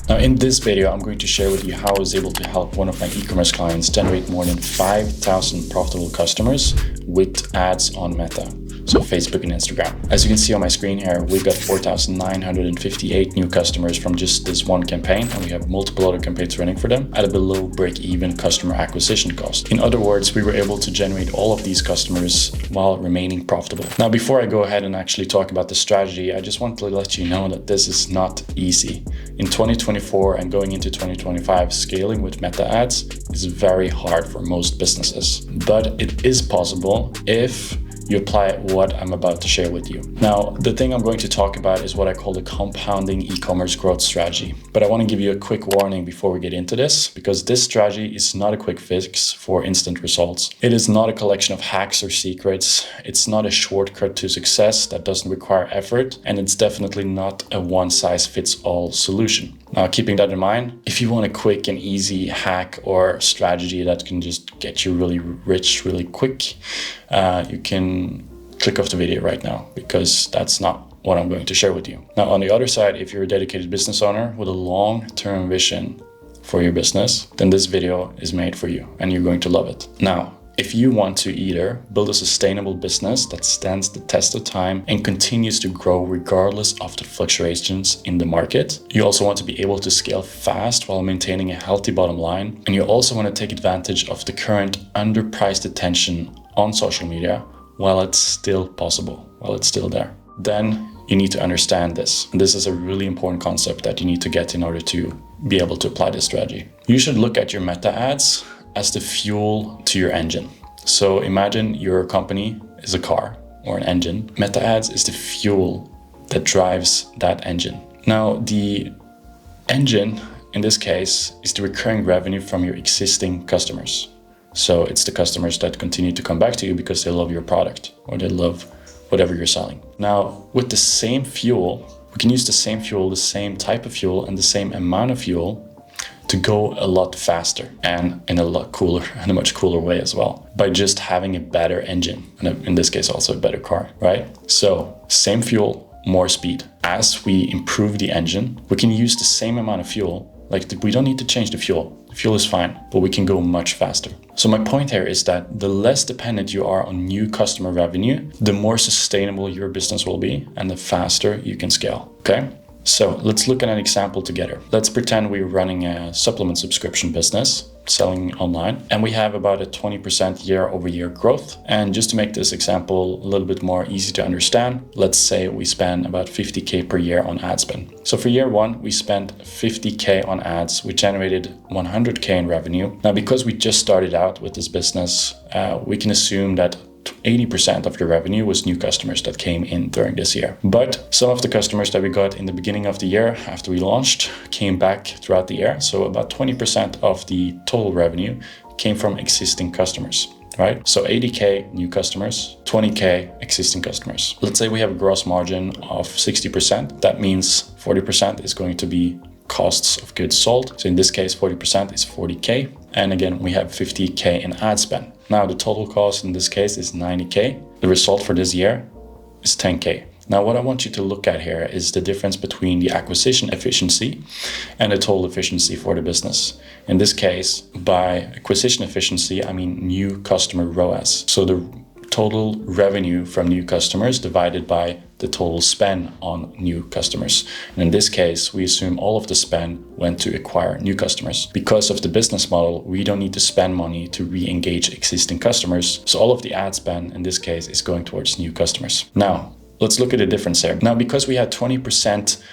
Now in this video, I'm going to share with you how I was able to help one of my e-commerce clients generate more than 5,000 profitable customers with ads on Meta, so Facebook and Instagram. As you can see on my screen here, we've got 4,958 new customers from just this one campaign, and we have multiple other campaigns running for them at a below break-even customer acquisition cost. In other words, we were able to generate all of these customers while remaining profitable. Now, before I go ahead and actually talk about the strategy, I just want to let you know that this is not easy. In 2024 and going into 2025, scaling with Meta ads is very hard for most businesses, but it is possible if you apply what I'm about to share with you. Now, the thing I'm going to talk about is what I call the compounding e-commerce growth strategy. But I want to give you a quick warning before we get into this, because this strategy is not a quick fix for instant results. It is not a collection of hacks or secrets. It's not a shortcut to success that doesn't require effort, and it's definitely not a one-size-fits-all solution. Now, keeping that in mind, if you want a quick and easy hack or strategy that can just get you really rich really quick, you can click off the video right now, because that's not what I'm going to share with you. Now, on the other side, if you're a dedicated business owner with a long-term vision for your business, then this video is made for you and you're going to love it. Now, if you want to either build a sustainable business that stands the test of time and continues to grow regardless of the fluctuations in the market, you also want to be able to scale fast while maintaining a healthy bottom line, and you also want to take advantage of the current underpriced attention on social media while it's still possible, while it's still there, then you need to understand this. And this is a really important concept that you need to get in order to be able to apply this strategy. You should look at your Meta ads as the fuel to your engine. So imagine your company is a car or an engine. Meta ads is the fuel that drives that engine. Now, the engine in this case is the recurring revenue from your existing customers. So it's the customers that continue to come back to you because they love your product or they love whatever you're selling. Now, with the same fuel, we can use the same fuel, the same type of fuel, and the same amount of fuel to go a lot faster and in a lot cooler and a much cooler way as well, by just having a better engine, and in this case also a better car, right? So same fuel, more speed. As we improve the engine, we can use the same amount of fuel. Like, we don't need to change the fuel. The fuel is fine, but we can go much faster. So my point here is that the less dependent you are on new customer revenue, the more sustainable your business will be and the faster you can scale, okay? So let's look at an example together. Let's pretend we're running a supplement subscription business, selling online, and we have about a 20% year-over-year growth. And just to make this example a little bit more easy to understand, let's say we spend about 50K per year on ad spend. So for year one, we spent 50K on ads. We generated 100K in revenue. Now, because we just started out with this business, we can assume that 80% of your revenue was new customers that came in during this year. But some of the customers that we got in the beginning of the year after we launched came back throughout the year. So about 20% of the total revenue came from existing customers, right? So 80K new customers, 20K existing customers. Let's say we have a gross margin of 60%. That means 40% is going to be costs of goods sold. So in this case, 40% is 40K. And again, we have 50K in ad spend. Now the total cost in this case is 90K. The result for this year is 10K. Now what I want you to look at here is the difference between the acquisition efficiency and the total efficiency for the business. In this case, by acquisition efficiency, I mean new customer ROAS. So the total revenue from new customers divided by the total spend on new customers. And in this case, we assume all of the spend went to acquire new customers. Because of the business model, we don't need to spend money to re-engage existing customers. So all of the ad spend in this case is going towards new customers. Now, let's look at the difference here. Now, because we had 20%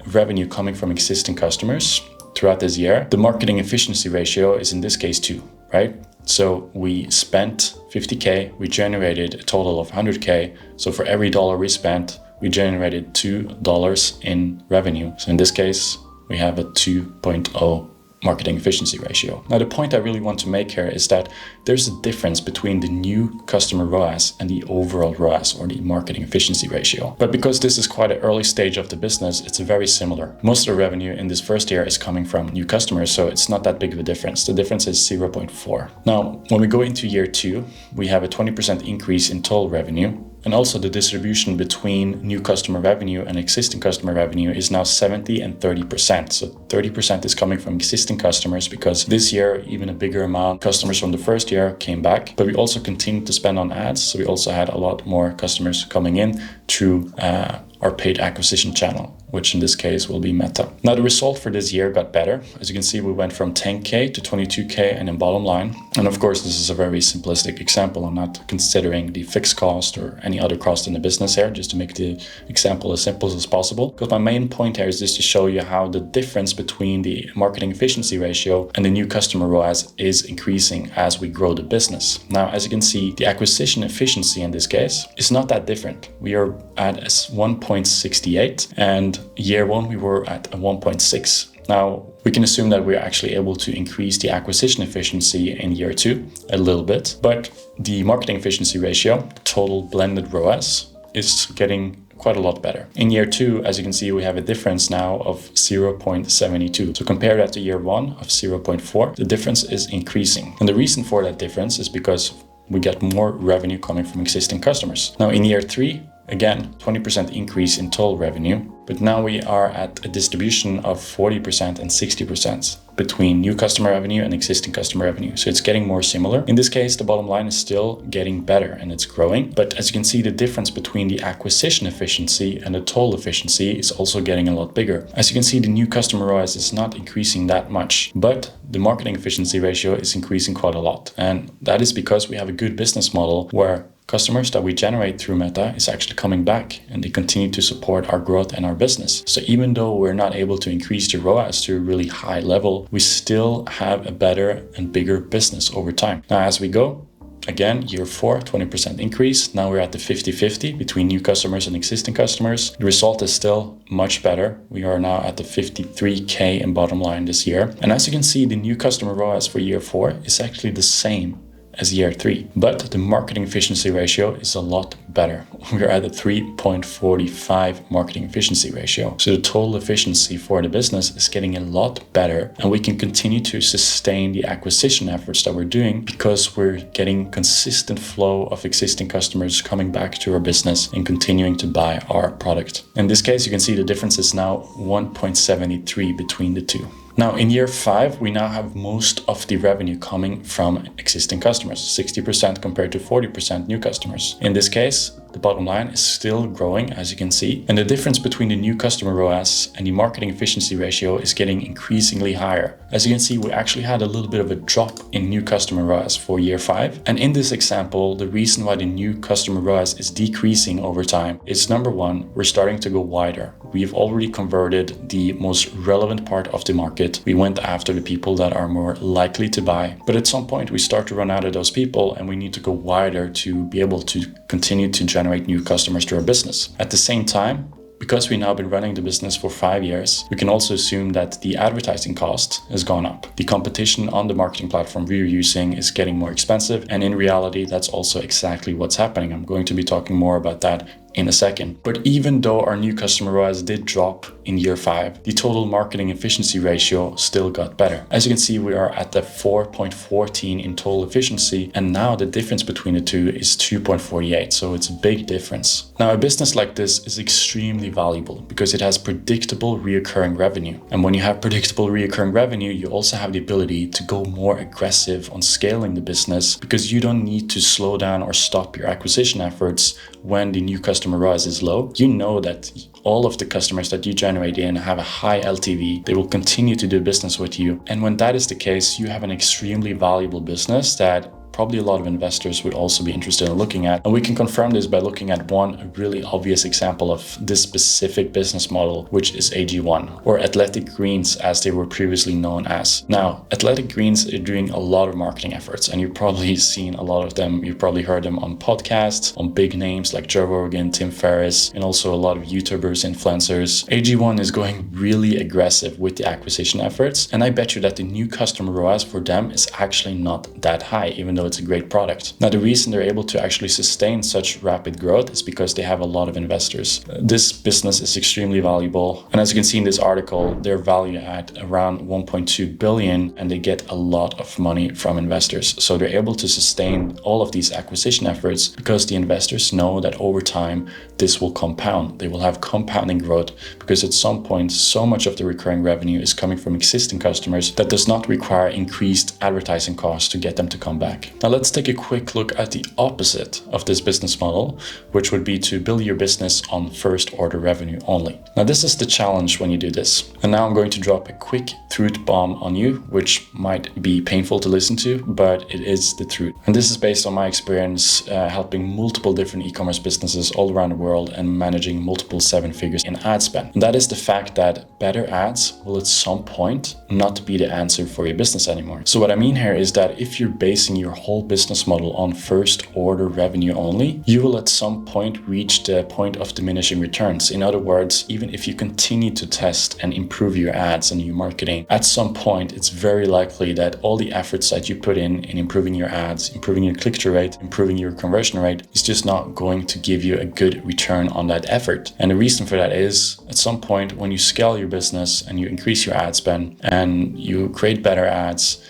revenue coming from existing customers throughout this year, the marketing efficiency ratio is in this case 2, right? So we spent 50K, we generated a total of 100K. So for every dollar we spent, we generated $2 in revenue. So in this case, we have a 2.0 marketing efficiency ratio. Now, the point I really want to make here is that there's a difference between the new customer ROAS and the overall ROAS, or the marketing efficiency ratio. But because this is quite an early stage of the business, it's very similar. Most of the revenue in this first year is coming from new customers, so it's not that big of a difference. The difference is 0.4. Now, when we go into year 2, we have a 20% increase in total revenue, And also the distribution between new customer revenue and existing customer revenue is now 70 and 30%. So 30% is coming from existing customers because this year, even a bigger amount of customers from the first year came back. But we also continued to spend on ads. So we also had a lot more customers coming in through our paid acquisition channel, which in this case will be Meta. Now the result for this year got better. As you can see, we went from 10K to 22K and in bottom line. And of course, this is a very simplistic example. I'm not considering the fixed cost or any other cost in the business here, just to make the example as simple as possible. Because my main point here is just to show you how the difference between the marketing efficiency ratio and the new customer ROAS is increasing as we grow the business. Now, as you can see, the acquisition efficiency in this case is not that different. We are at 1.68 and year one, we were at a 1.6. Now, we can assume that we're actually able to increase the acquisition efficiency in year two a little bit, but the marketing efficiency ratio, total blended ROAS, is getting quite a lot better. In year two, as you can see, we have a difference now of 0.72. So compare that to year one of 0.4, the difference is increasing. And the reason for that difference is because we get more revenue coming from existing customers. Now in year three, again, 20% increase in total revenue, but now we are at a distribution of 40% and 60% between new customer revenue and existing customer revenue. So it's getting more similar. In this case, the bottom line is still getting better and it's growing. But as you can see, the difference between the acquisition efficiency and the total efficiency is also getting a lot bigger. As you can see, the new customer ROAS is not increasing that much, but the marketing efficiency ratio is increasing quite a lot. And that is because we have a good business model where customers that we generate through Meta is actually coming back and they continue to support our growth and our business. So even though we're not able to increase the ROAS to a really high level, we still have a better and bigger business over time. Now, as we go, again, year four, 20% increase. Now we're at the 50-50 between new customers and existing customers. The result is still much better. We are now at the 53K in bottom line this year. And as you can see, the new customer ROAS for year four is actually the same as year three, but the marketing efficiency ratio is a lot better. We're at a 3.45 marketing efficiency ratio. So the total efficiency for the business is getting a lot better, and we can continue to sustain the acquisition efforts that we're doing because we're getting consistent flow of existing customers coming back to our business and continuing to buy our product. In this case, you can see the difference is now 1.73 between the two. Now in year five, we now have most of the revenue coming from existing customers, 60% compared to 40% new customers. In this case, the bottom line is still growing, as you can see, and the difference between the new customer ROAS and the marketing efficiency ratio is getting increasingly higher. As you can see, we actually had a little bit of a drop in new customer ROAS for year five. And in this example, the reason why the new customer ROAS is decreasing over time is number one, we're starting to go wider. We've already converted the most relevant part of the market. We went after the people that are more likely to buy. But at some point, we start to run out of those people and we need to go wider to be able to continue to generate new customers to our business. At the same time, because we've now been running the business for 5 years, we can also assume that the advertising cost has gone up. The competition on the marketing platform we're using is getting more expensive. And in reality, that's also exactly what's happening. I'm going to be talking more about that in a second. But even though our new customer ROAS did drop in year five, the total marketing efficiency ratio still got better. As you can see, we are at the 4.14 in total efficiency, and now the difference between the two is 2.48, so it's a big difference. Now, a business like this is extremely valuable because it has predictable recurring revenue. And when you have predictable recurring revenue, you also have the ability to go more aggressive on scaling the business because you don't need to slow down or stop your acquisition efforts when the new customer ROAS is low. You know that all of the customers that you generate in have a high LTV. They will continue to do business with you. And when that is the case, you have an extremely valuable business that probably a lot of investors would also be interested in looking at. And we can confirm this by looking at one really obvious example of this specific business model, which is AG1, or Athletic Greens as they were previously known as. Now, Athletic Greens are doing a lot of marketing efforts, and you've probably seen a lot of them. You've probably heard them on podcasts, on big names like Joe Rogan, Tim Ferriss, and also a lot of YouTubers, influencers. AG1 is going really aggressive with the acquisition efforts, and I bet you that the new customer ROAS for them is actually not that high, even though though it's a great product. Now, the reason they're able to actually sustain such rapid growth is because they have a lot of investors. This business is extremely valuable. And as you can see in this article, they're valued at around 1.2 billion and they get a lot of money from investors. So they're able to sustain all of these acquisition efforts because the investors know that over time, this will compound. They will have compounding growth because at some point, so much of the recurring revenue is coming from existing customers that does not require increased advertising costs to get them to come back. Now let's take a quick look at the opposite of this business model, which would be to build your business on first order revenue only. Now this is the challenge when you do this. And now I'm going to drop a quick truth bomb on you, which might be painful to listen to, but it is the truth. And this is based on my experience helping multiple different e-commerce businesses all around the world and managing multiple 7 figures in ad spend. And that is the fact that better ads will at some point not be the answer for your business anymore. So what I mean here is that if you're basing your whole business model on first order revenue only, you will at some point reach the point of diminishing returns. In other words, even if you continue to test and improve your ads and your marketing, at some point it's very likely that all the efforts that you put in improving your ads, improving your click-through rate, improving your conversion rate is just not going to give you a good return on that effort. And the reason for that is at some point when you scale your business and you increase your ad spend and you create better ads,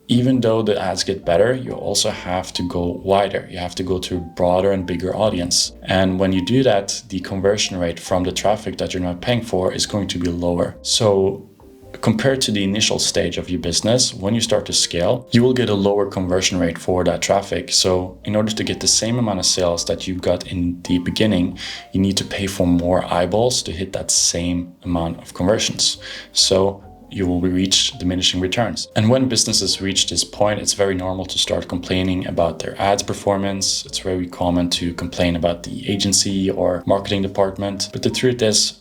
even though the ads get better, you also have to go wider. You have to go to a broader and bigger audience. And when you do that, the conversion rate from the traffic that you're not paying for is going to be lower. So compared to the initial stage of your business, when you start to scale, you will get a lower conversion rate for that traffic. So in order to get the same amount of sales that you got in the beginning, you need to pay for more eyeballs to hit that same amount of conversions. So you will reach diminishing returns. And when businesses reach this point, it's very normal to start complaining about their ads performance. It's very common to complain about the agency or marketing department. But the truth is,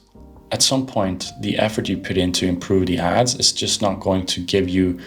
at some point, the effort you put in to improve the ads is just not going to give you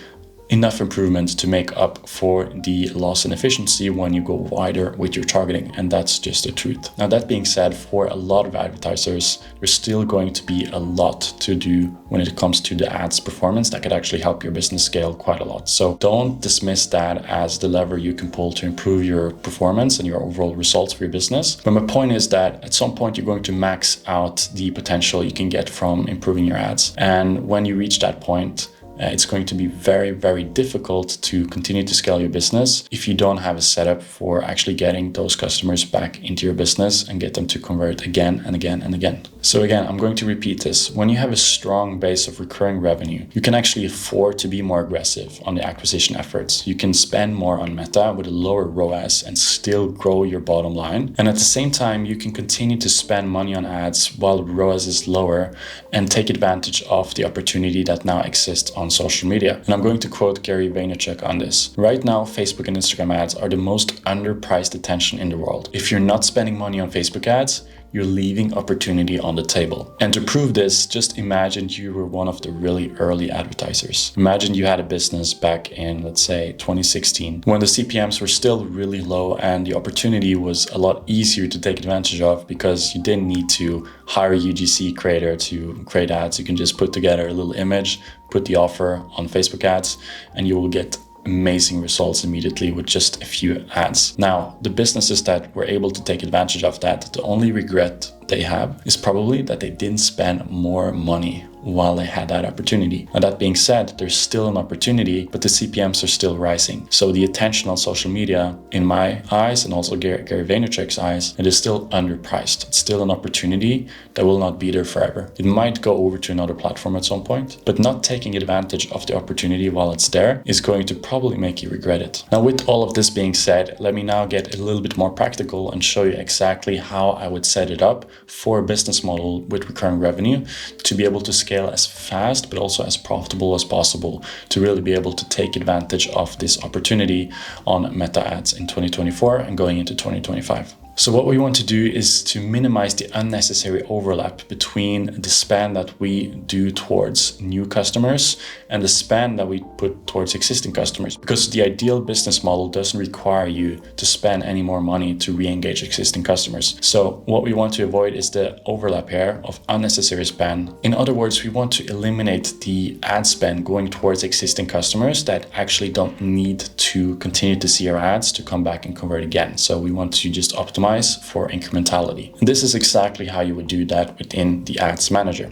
enough improvements to make up for the loss in efficiency when you go wider with your targeting. And that's just the truth. Now, that being said, for a lot of advertisers, there's still going to be a lot to do when it comes to the ads performance that could actually help your business scale quite a lot. So don't dismiss that as the lever you can pull to improve your performance and your overall results for your business. But my point is that at some point, you're going to max out the potential you can get from improving your ads. And when you reach that point, it's going to be very, very difficult to continue to scale your business if you don't have a setup for actually getting those customers back into your business and get them to convert again and again and again. So again, I'm going to repeat this. When you have a strong base of recurring revenue, you can actually afford to be more aggressive on the acquisition efforts. You can spend more on Meta with a lower ROAS and still grow your bottom line. And at the same time, you can continue to spend money on ads while ROAS is lower and take advantage of the opportunity that now exists on social media. And I'm going to quote Gary Vaynerchuk on this. Right now, Facebook and Instagram ads are the most underpriced attention in the world. If you're not spending money on Facebook ads, you're leaving opportunity on the table. And to prove this, just imagine you were one of the really early advertisers. Imagine you had a business back in, let's say, 2016, when the CPMs were still really low and the opportunity was a lot easier to take advantage of because you didn't need to hire a UGC creator to create ads. You can just put together a little image, put the offer on Facebook ads, and you will get amazing results immediately with just a few ads. Now, the businesses that were able to take advantage of that, the only regret they have is probably that they didn't spend more money while they had that opportunity. Now, that being said, there's still an opportunity, but the CPMs are still rising. So the attention on social media, in my eyes, and also Gary Vaynerchuk's eyes, it is still underpriced. It's still an opportunity that will not be there forever. It might go over to another platform at some point, but not taking advantage of the opportunity while it's there is going to probably make you regret it. Now, with all of this being said, let me now get a little bit more practical and show you exactly how I would set it up for a business model with recurring revenue to be able to scale as fast but also as profitable as possible to really be able to take advantage of this opportunity on Meta ads in 2024 and going into 2025. So what we want to do is to minimize the unnecessary overlap between the spend that we do towards new customers and the spend that we put towards existing customers. Because the ideal business model doesn't require you to spend any more money to re-engage existing customers. So what we want to avoid is the overlap here of unnecessary spend. In other words, we want to eliminate the ad spend going towards existing customers that actually don't need to continue to see our ads to come back and convert again. So we want to just optimize for incrementality. And this is exactly how you would do that within the Ads Manager.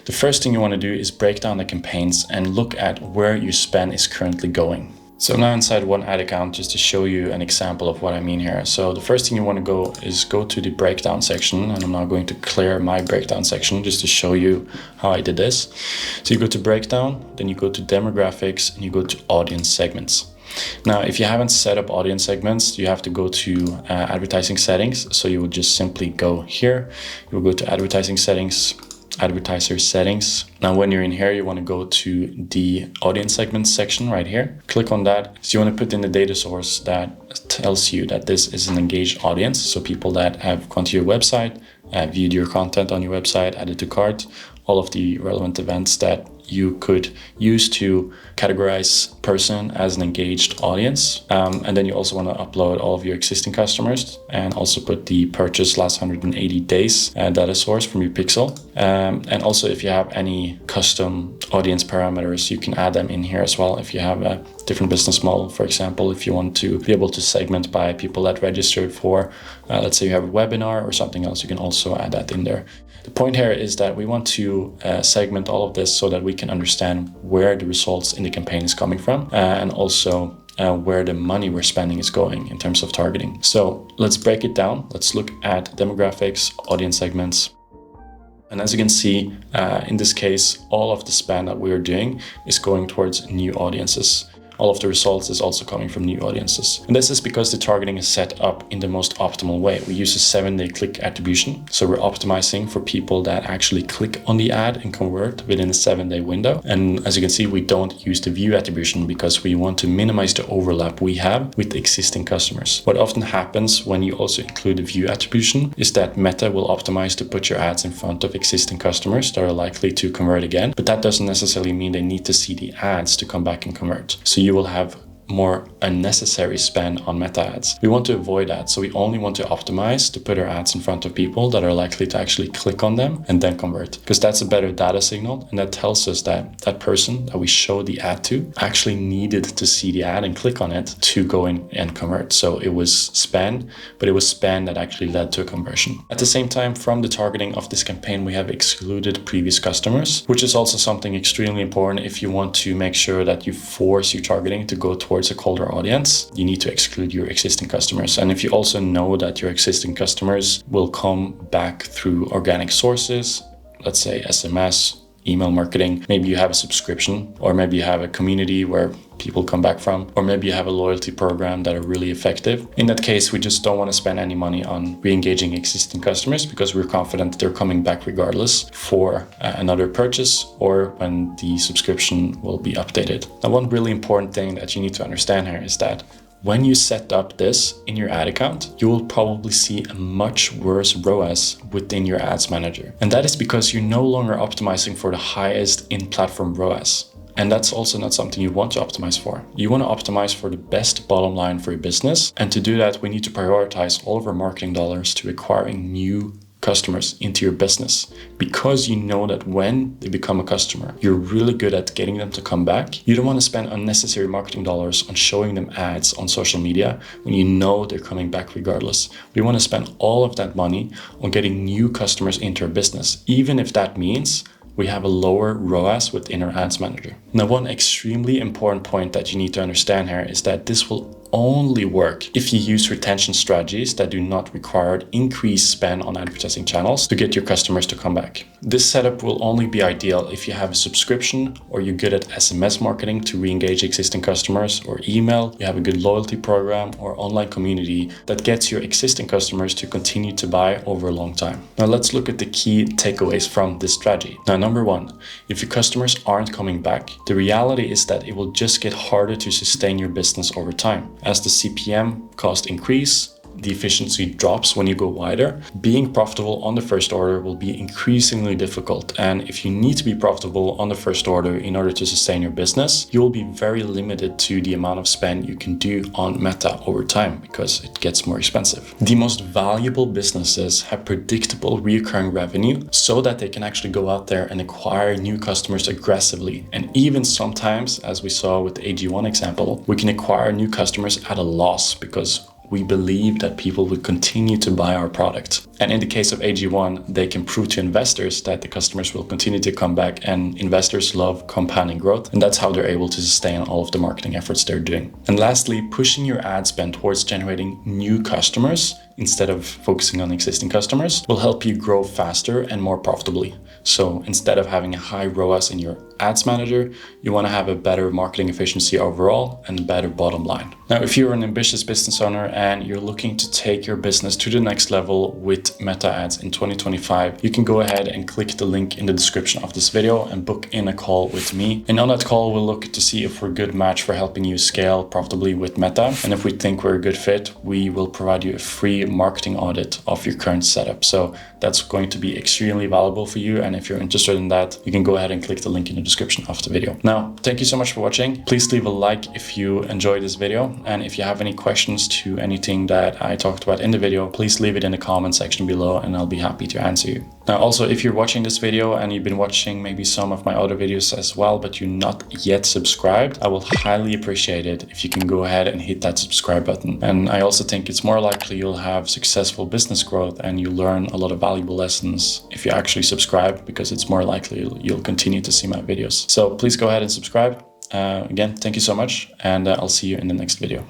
The first thing you want to do is break down the campaigns and look at where your spend is currently going. So now inside one ad account, just to show you an example of what I mean here. So the first thing you want to go to the breakdown section, and I'm now going to clear my breakdown section just to show you how I did this. So you go to breakdown, then you go to demographics, and you go to audience segments. Now, if you haven't set up audience segments, you have to go to advertising settings. So you would just simply go here, you will go to advertising settings, advertiser settings. Now, when you're in here, you want to go to the audience segments section right here. Click on that. So you want to put in the data source that tells you that this is an engaged audience. So people that have gone to your website, viewed your content on your website, added to cart, all of the relevant events that you could use to categorize person as an engaged audience. And then you also want to upload all of your existing customers and also put the purchase last 180 days data source from your pixel. And also if you have any custom audience parameters, you can add them in here as well. If you have a different business model, for example, if you want to be able to segment by people that registered for, let's say you have a webinar or something else, you can also add that in there. The point here is that we want to segment all of this so that we can understand where the results in the campaign is coming from and also where the money we're spending is going in terms of targeting. So let's break it down. Let's look at demographics, audience segments. And as you can see, in this case, all of the spend that we're doing is going towards new audiences. All of the results is also coming from new audiences. And this is because the targeting is set up in the most optimal way. We use a 7-day click attribution. So we're optimizing for people that actually click on the ad and convert within a 7-day window. And as you can see, we don't use the view attribution because we want to minimize the overlap we have with existing customers. What often happens when you also include the view attribution is that Meta will optimize to put your ads in front of existing customers that are likely to convert again. But that doesn't necessarily mean they need to see the ads to come back and convert. So you will have more unnecessary spend on meta ads. We want to avoid that. So we only want to optimize to put our ads in front of people that are likely to actually click on them and then convert, because that's a better data signal. And that tells us that that person that we show the ad to actually needed to see the ad and click on it to go in and convert. So it was spend, but it was spend that actually led to a conversion. At the same time, from the targeting of this campaign, we have excluded previous customers, which is also something extremely important. If you want to make sure that you force your targeting to go towards a colder audience, you need to exclude your existing customers. And if you also know that your existing customers will come back through organic sources, let's say SMS, email marketing, maybe you have a subscription, or maybe you have a community where people come back from, or maybe you have a loyalty program that are really effective. In that case, we just don't want to spend any money on re-engaging existing customers because we're confident they're coming back regardless for another purchase or when the subscription will be updated. Now, one really important thing that you need to understand here is that when you set up this in your ad account, you will probably see a much worse ROAS within your ads manager. And that is because you're no longer optimizing for the highest in-platform ROAS. And that's also not something you want to optimize for. You want to optimize for the best bottom line for your business. And to do that, we need to prioritize all of our marketing dollars to acquiring new customers into your business, because you know that when they become a customer, you're really good at getting them to come back. You don't want to spend unnecessary marketing dollars on showing them ads on social media when you know they're coming back regardless. We want to spend all of that money on getting new customers into our business, even if that means we have a lower ROAS within our ads manager. Now, one extremely important point that you need to understand here is that this will only work if you use retention strategies that do not require increased spend on advertising channels to get your customers to come back. This setup will only be ideal if you have a subscription, or you're good at SMS marketing to re-engage existing customers, or email, you have a good loyalty program or online community that gets your existing customers to continue to buy over a long time. Now let's look at the key takeaways from this strategy. Now, number one, if your customers aren't coming back, the reality is that it will just get harder to sustain your business over time. As the CPM cost increase, the efficiency drops when you go wider, being profitable on the first order will be increasingly difficult. And if you need to be profitable on the first order in order to sustain your business, you will be very limited to the amount of spend you can do on Meta over time because it gets more expensive. The most valuable businesses have predictable recurring revenue so that they can actually go out there and acquire new customers aggressively. And even sometimes, as we saw with the AG1 example, we can acquire new customers at a loss because we believe that people would continue to buy our product. And in the case of AG1, they can prove to investors that the customers will continue to come back, and investors love compounding growth. And that's how they're able to sustain all of the marketing efforts they're doing. And lastly, pushing your ad spend towards generating new customers instead of focusing on existing customers will help you grow faster and more profitably. So instead of having a high ROAS in your ads manager, you want to have a better marketing efficiency overall and a better bottom line. Now, if you're an ambitious business owner and you're looking to take your business to the next level with Meta ads in 2025, you can go ahead and click the link in the description of this video and book in a call with me. And on that call, we'll look to see if we're a good match for helping you scale profitably with Meta. And if we think we're a good fit, we will provide you a free marketing audit of your current setup. So that's going to be extremely valuable for you. And if you're interested in that, you can go ahead and click the link in the description of the video. Now, thank you so much for watching. Please leave a like if you enjoyed this video. And if you have any questions to anything that I talked about in the video, please leave it in the comment section below and I'll be happy to answer you. Now, also, if you're watching this video and you've been watching maybe some of my other videos as well, but you're not yet subscribed, I will highly appreciate it if you can go ahead and hit that subscribe button. And I also think it's more likely you'll have successful business growth and you learn a lot of valuable lessons if you actually subscribe, because it's more likely you'll continue to see my videos. So please go ahead and subscribe. Again, thank you so much, and I'll see you in the next video.